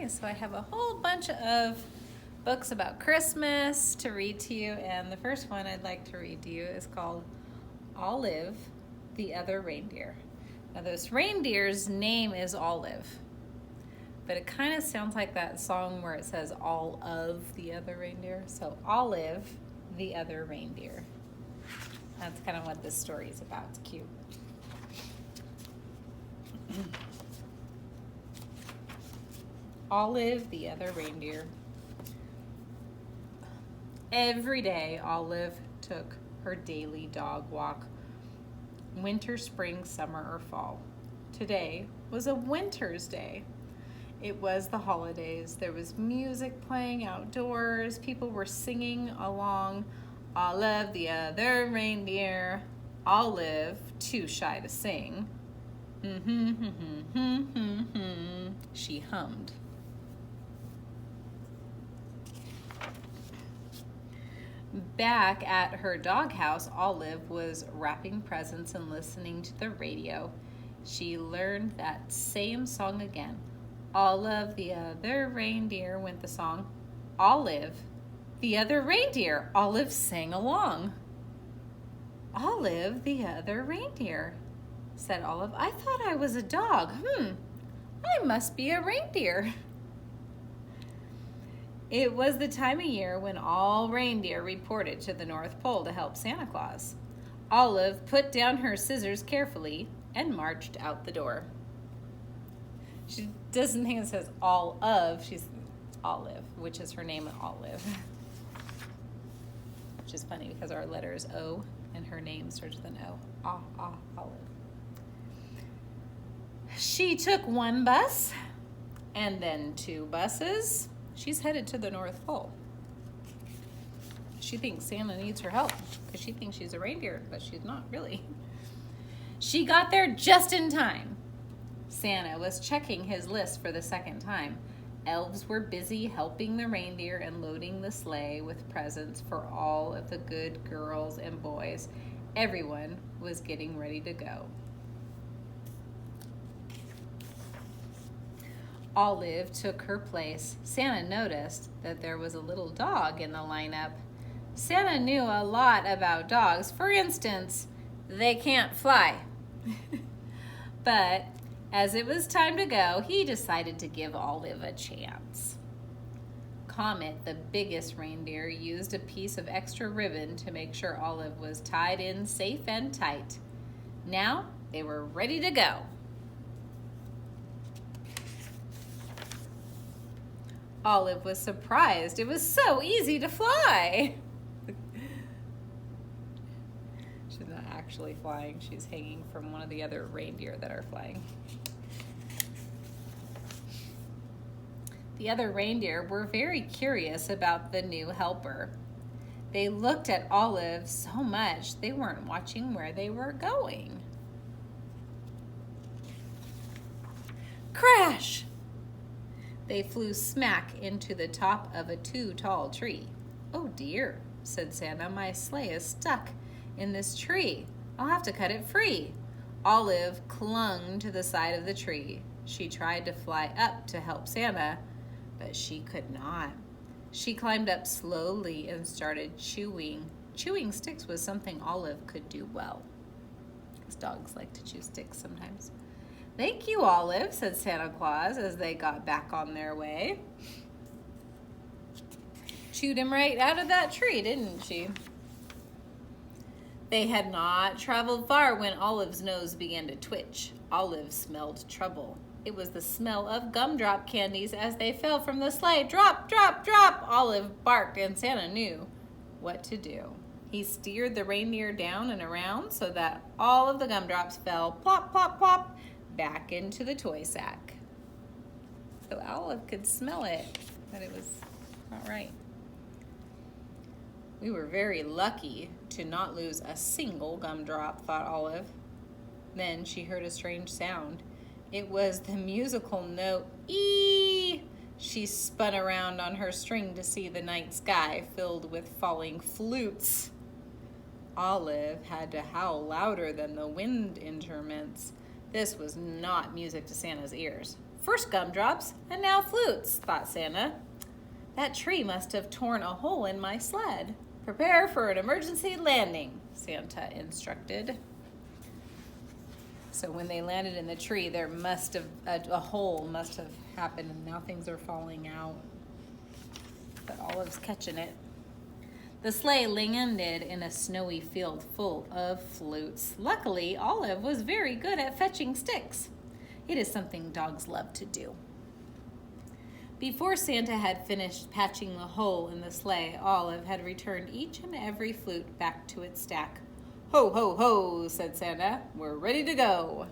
Okay, so I have a whole bunch of books about Christmas to read to you, and the first one I'd like to read to you is called Olive, the Other Reindeer. Now, this reindeer's name is Olive, but it kind of sounds like that song where it says all of the other reindeer. So, Olive, the Other Reindeer. That's kind of what this story is about. It's cute. Olive, the Other Reindeer. Every day, Olive took her daily dog walk, winter, spring, summer, or fall. Today was a winter's day. It was the holidays. There was music playing outdoors. People were singing along. Olive, the other reindeer. Olive, too shy to sing. She hummed. Back at her doghouse, Olive was wrapping presents and listening to the radio. She learned that same song again. Olive, the other reindeer, went the song. Olive, the other reindeer. Olive sang along. Olive, the other reindeer, said Olive. I thought I was a dog. I must be a reindeer. It was the time of year when all reindeer reported to the North Pole to help Santa Claus. Olive put down her scissors carefully and marched out the door. She doesn't think it says all of, she's Olive, which is her name, Olive. Which is funny because our letter is O and her name starts with an O. Olive. She took one bus and then two buses. She's headed to the North Pole. She thinks Santa needs her help because she thinks she's a reindeer, but she's not really. She got there just in time. Santa was checking his list for the second time. Elves were busy helping the reindeer and loading the sleigh with presents for all of the good girls and boys. Everyone was getting ready to go. Olive took her place. Santa noticed that there was a little dog in the lineup. Santa knew a lot about dogs. For instance, they can't fly. But as it was time to go, he decided to give Olive a chance. Comet, the biggest reindeer, used a piece of extra ribbon to make sure Olive was tied in safe and tight. Now they were ready to go. Olive was surprised. It was so easy to fly. She's not actually flying. She's hanging from one of the other reindeer that are flying. The other reindeer were very curious about the new helper. They looked at Olive so much they weren't watching where they were going. Crash! They flew smack into the top of a too tall tree. Oh dear, said Santa, my sleigh is stuck in this tree. I'll have to cut it free. Olive clung to the side of the tree. She tried to fly up to help Santa, but she could not. She climbed up slowly and started chewing. Chewing sticks was something Olive could do well, because dogs like to chew sticks sometimes. Thank you, Olive, said Santa Claus as they got back on their way. Chewed him right out of that tree, didn't she? They had not traveled far when Olive's nose began to twitch. Olive smelled trouble. It was the smell of gumdrop candies as they fell from the sleigh. Drop, drop, drop! Olive barked and Santa knew what to do. He steered the reindeer down and around so that all of the gumdrops fell plop, plop, plop back into the toy sack. So Olive could smell it, but it was not right. We were very lucky to not lose a single gumdrop, thought Olive. Then she heard a strange sound. It was the musical note E. She spun around on her string to see the night sky filled with falling flutes. Olive had to howl louder than the wind interments. This was not music to Santa's ears. First gumdrops and now flutes, thought Santa. That tree must have torn a hole in my sled. Prepare for an emergency landing, Santa instructed. So when they landed in the tree, there must have, a hole must have happened, and now things are falling out. But Olive's catching it. The sleigh landed in a snowy field full of flutes. Luckily, Olive was very good at fetching sticks. It is something dogs love to do. Before Santa had finished patching the hole in the sleigh, Olive had returned each and every flute back to its stack. Ho, ho, ho, said Santa. We're ready to go.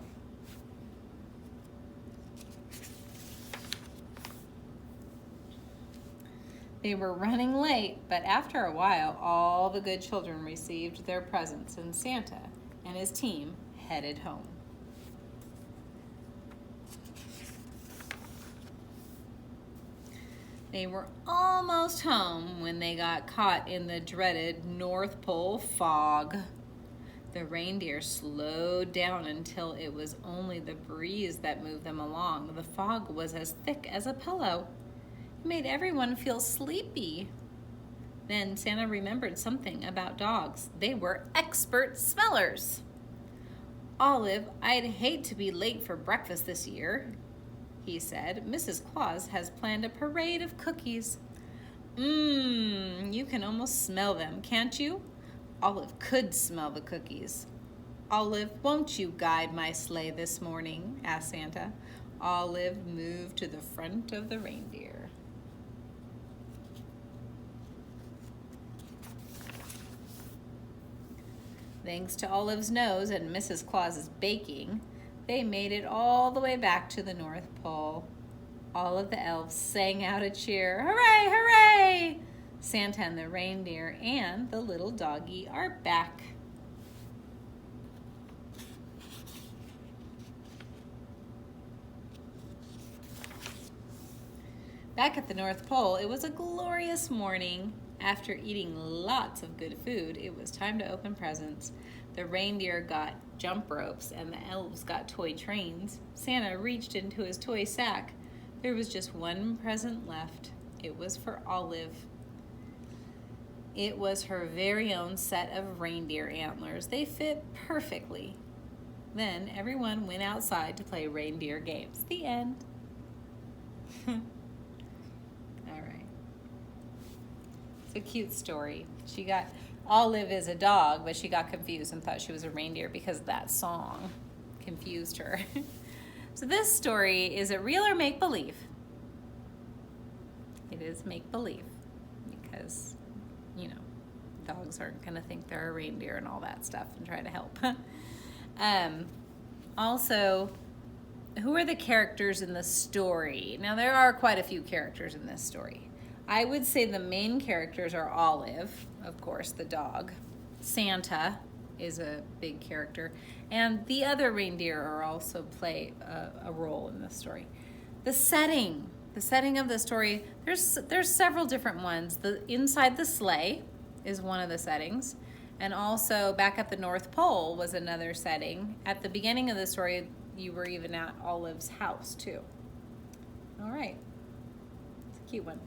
They were running late, but after a while, all the good children received their presents, and Santa and his team headed home. They were almost home when they got caught in the dreaded North Pole fog. The reindeer slowed down until it was only the breeze that moved them along. The fog was as thick as a pillow. It made everyone feel sleepy. Then Santa remembered something about dogs. They were expert smellers. Olive, I'd hate to be late for breakfast this year, he said. Mrs. Claus has planned a parade of cookies. You can almost smell them, can't you? Olive could smell the cookies. Olive, won't you guide my sleigh this morning? Asked Santa. Olive moved to the front of the reindeer. Thanks to Olive's nose and Mrs. Claus's baking, they made it all the way back to the North Pole. All of the elves sang out a cheer. Hooray, hooray! Santa and the reindeer and the little doggy are back. Back at the North Pole, it was a glorious morning. After eating lots of good food, it was time to open presents. The reindeer got jump ropes and the elves got toy trains. Santa reached into his toy sack. There was just one present left. It was for Olive. It was her very own set of reindeer antlers. They fit perfectly. Then everyone went outside to play reindeer games. The end. All right. It's a cute story. Olive is a dog, but she got confused and thought she was a reindeer because that song confused her. So this story, is it real or make-believe? It is make-believe because, dogs aren't going to think they're a reindeer and all that stuff and try to help. Also, who are the characters in the story? Now, there are quite a few characters in this story. I would say the main characters are Olive, of course, the dog. Santa is a big character. And the other reindeer are also play a role in this story. The setting of the story, there's several different ones. Inside the sleigh is one of the settings. And also back at the North Pole was another setting. At the beginning of the story, you were even at Olive's house too. All right, it's a cute one.